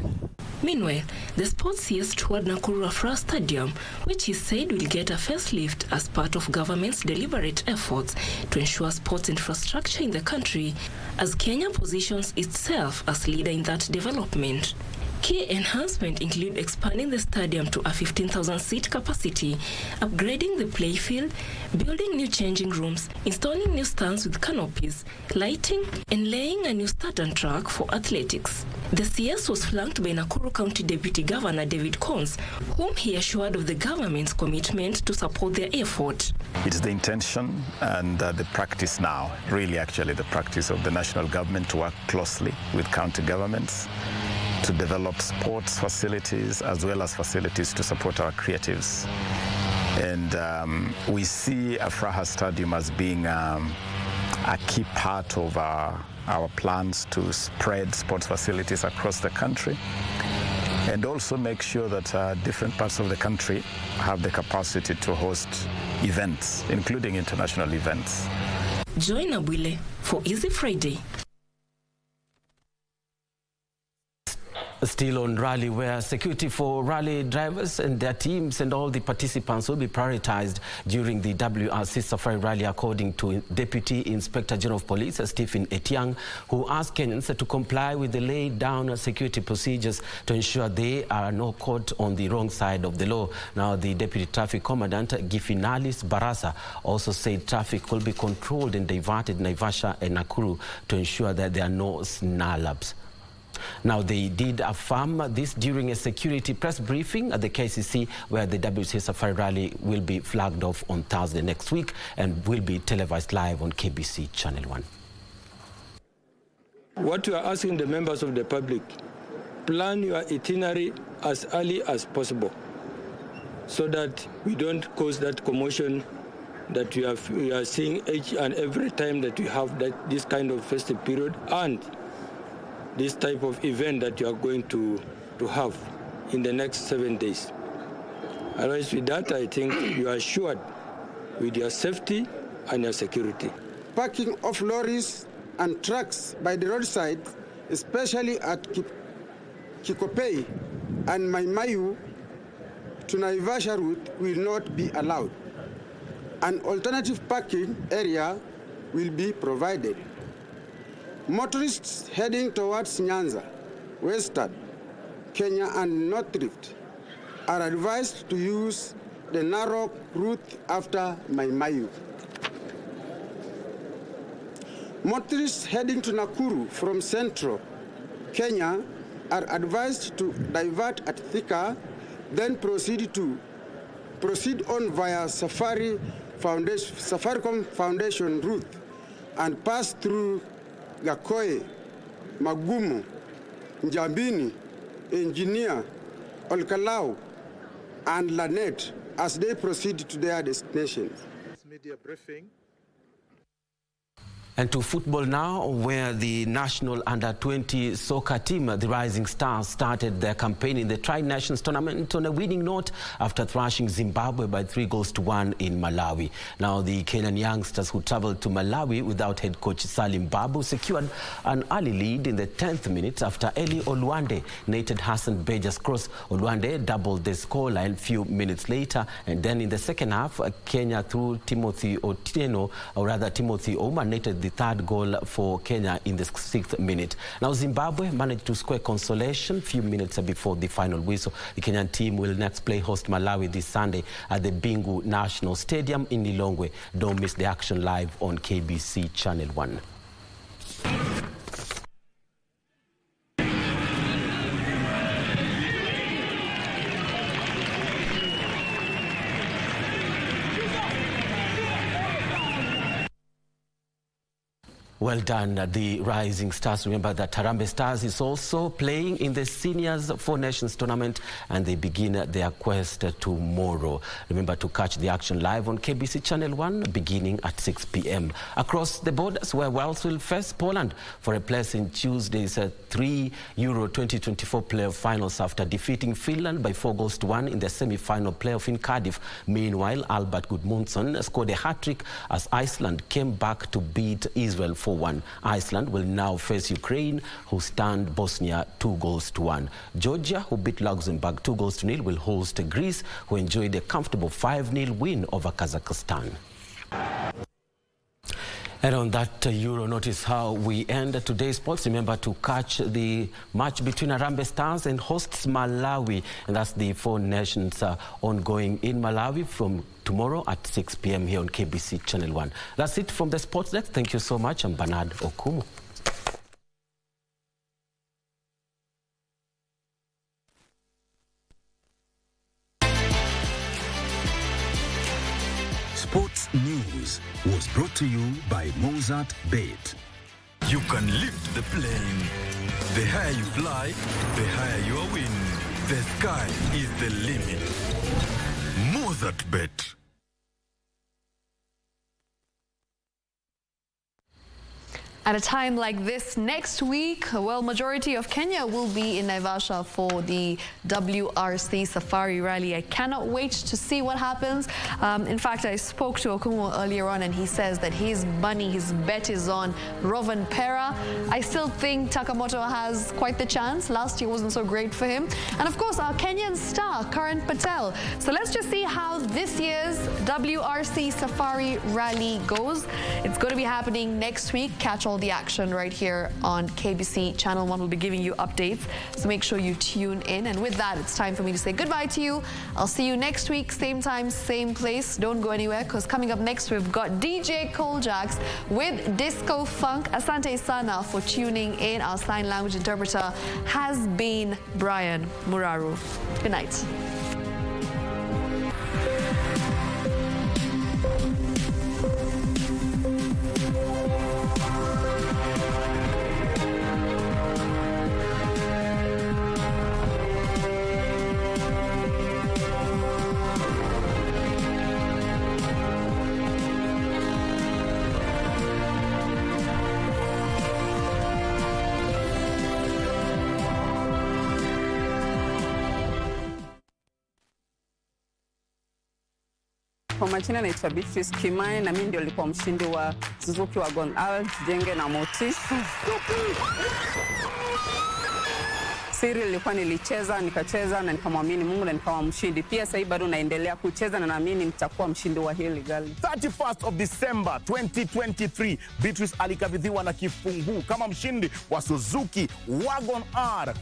Meanwhile, the sports CS toured Nakuru Afra Stadium, which he said will get a facelift as part of government's deliberate efforts to ensure sports infrastructure in the country, as Kenya positions itself as leader in that development. Key enhancements include expanding the stadium to a 15,000-seat capacity, upgrading the playfield, building new changing rooms, installing new stands with canopies, lighting, and laying a new start and track for athletics. The CS was flanked by Nakuru County Deputy Governor David Combs, whom he assured of the government's commitment to support their effort. It's the intention and the practice now, really actually the practice of the national government to work closely with county governments to develop sports facilities as well as facilities to support our creatives. And we see Afraha Stadium as being a key part of our plans to spread sports facilities across the country and also make sure that different parts of the country have the capacity to host events, including international events. Join Abwile for Easy Friday. Still on rally, where security for rally drivers and their teams and all the participants will be prioritized during the WRC Safari Rally, according to Deputy Inspector General of Police Stephen Etiang, who asked Kenyans to comply with the laid down security procedures to ensure they are not caught on the wrong side of the law. Now, the Deputy Traffic Commandant Gifinalis Barasa also said traffic will be controlled and diverted in Naivasha and Nakuru to ensure that there are no snarl-ups. Now, they did affirm this during a security press briefing at the KCC, where the WRC Safari Rally will be flagged off on Thursday next week and will be televised live on KBC Channel 1. What we are asking the members of the public, plan your itinerary as early as possible so that we don't cause that commotion that we are seeing each and every time that we have this kind of festive period. And this type of event that you are going to have in the next 7 days. Otherwise, with that, I think you are assured with your safety and your security. Parking of lorries and trucks by the roadside, especially at Kikopei and Maimayu to Naivasha route, will not be allowed. An alternative parking area will be provided. Motorists heading towards Nyanza, Western, Kenya and North Rift are advised to use the narrow route after Maimayu. Motorists heading to Nakuru from Central, Kenya are advised to divert at Thika, then proceed on via Safaricom Foundation route and pass through Gakoe, Magumu, Njambini, Engineer, Olkalau, and Lanet as they proceed to their destinations. Media briefing. And to football now, where the national under-20 soccer team, the Rising Stars, started their campaign in the Tri-Nations tournament on a winning note after thrashing Zimbabwe by 3-1 in Malawi. Now, the Kenyan youngsters who travelled to Malawi without head coach Salim Babu secured an early lead in the 10th minute after Eli Oluwande netted Hassan Beja's cross. Oluwande doubled the scoreline a few minutes later, and then in the second half, Kenya through Timothy Ouma netted the third goal for Kenya in the 6th minute. Now Zimbabwe managed to score consolation a few minutes before the final whistle. The Kenyan team will next play host Malawi this Sunday at the Bingu National Stadium in Lilongwe. Don't miss the action live on KBC Channel 1. Well done, the Rising Stars. Remember that Harambee Stars is also playing in the Seniors Four Nations tournament, and they begin their quest tomorrow. Remember to catch the action live on KBC Channel 1 beginning at 6 p.m. Across the borders, where Wales will face Poland for a place in Tuesday's 3 Euro 2024 playoff finals after defeating Finland by 4-1 in the semi-final playoff in Cardiff. Meanwhile, Albert Gudmundsson scored a hat-trick as Iceland came back to beat Israel 4-1. Iceland will now face Ukraine, who stunned Bosnia 2-1. Georgia, who beat Luxembourg 2-0, will host Greece, who enjoyed a comfortable 5-0 win over Kazakhstan. And on that Euro, notice how we end today's sports. Remember to catch the match between Harambee Stars and hosts Malawi. And that's the Four Nations ongoing in Malawi from tomorrow at 6 p.m. here on KBC Channel 1. That's it from the Sports Desk. Thank you so much. I'm Bernard Okumu. Sports News was brought to you by Mozart Bet. You can lift the plane. The higher you fly, the higher your win. The sky is the limit. Mozart Bet. At a time like this next week, well, majority of Kenya will be in Naivasha for the WRC Safari Rally. I cannot wait to see what happens. In fact, I spoke to Okumu earlier on, and he says that his money, his bet is on Rovan Pera. I still think Takamoto has quite the chance. Last year wasn't so great for him. And of course, our Kenyan star, Karan Patel. So let's just see how this year's WRC Safari Rally goes. It's going to be happening next week. Catch all the action right here on KBC Channel 1. We'll be giving you updates, so make sure you tune in. And with that, it's time for me to say goodbye to you. I'll see you next week, same time, same place. Don't go anywhere, because coming up next, we've got DJ Coljax with Disco Funk. Asante sana for tuning in. Our sign language interpreter has been Brian Muraru. Good night. majina naitwa Beatrice Kimani na mimi ndio nilikuwa mshindi wa Suzuki Wagon R Jenge na Moti. Siri ilikuwa nilicheza, nikacheza na nikamwamini Mungu na nikawa mshindi. Pia sasa bado naendelea kucheza na naamini nitakuwa mshindi wa hili gari. 31st of December 2023, Beatrice alikabidhiwa na kifunguu kama mshindi wa Suzuki Wagon R.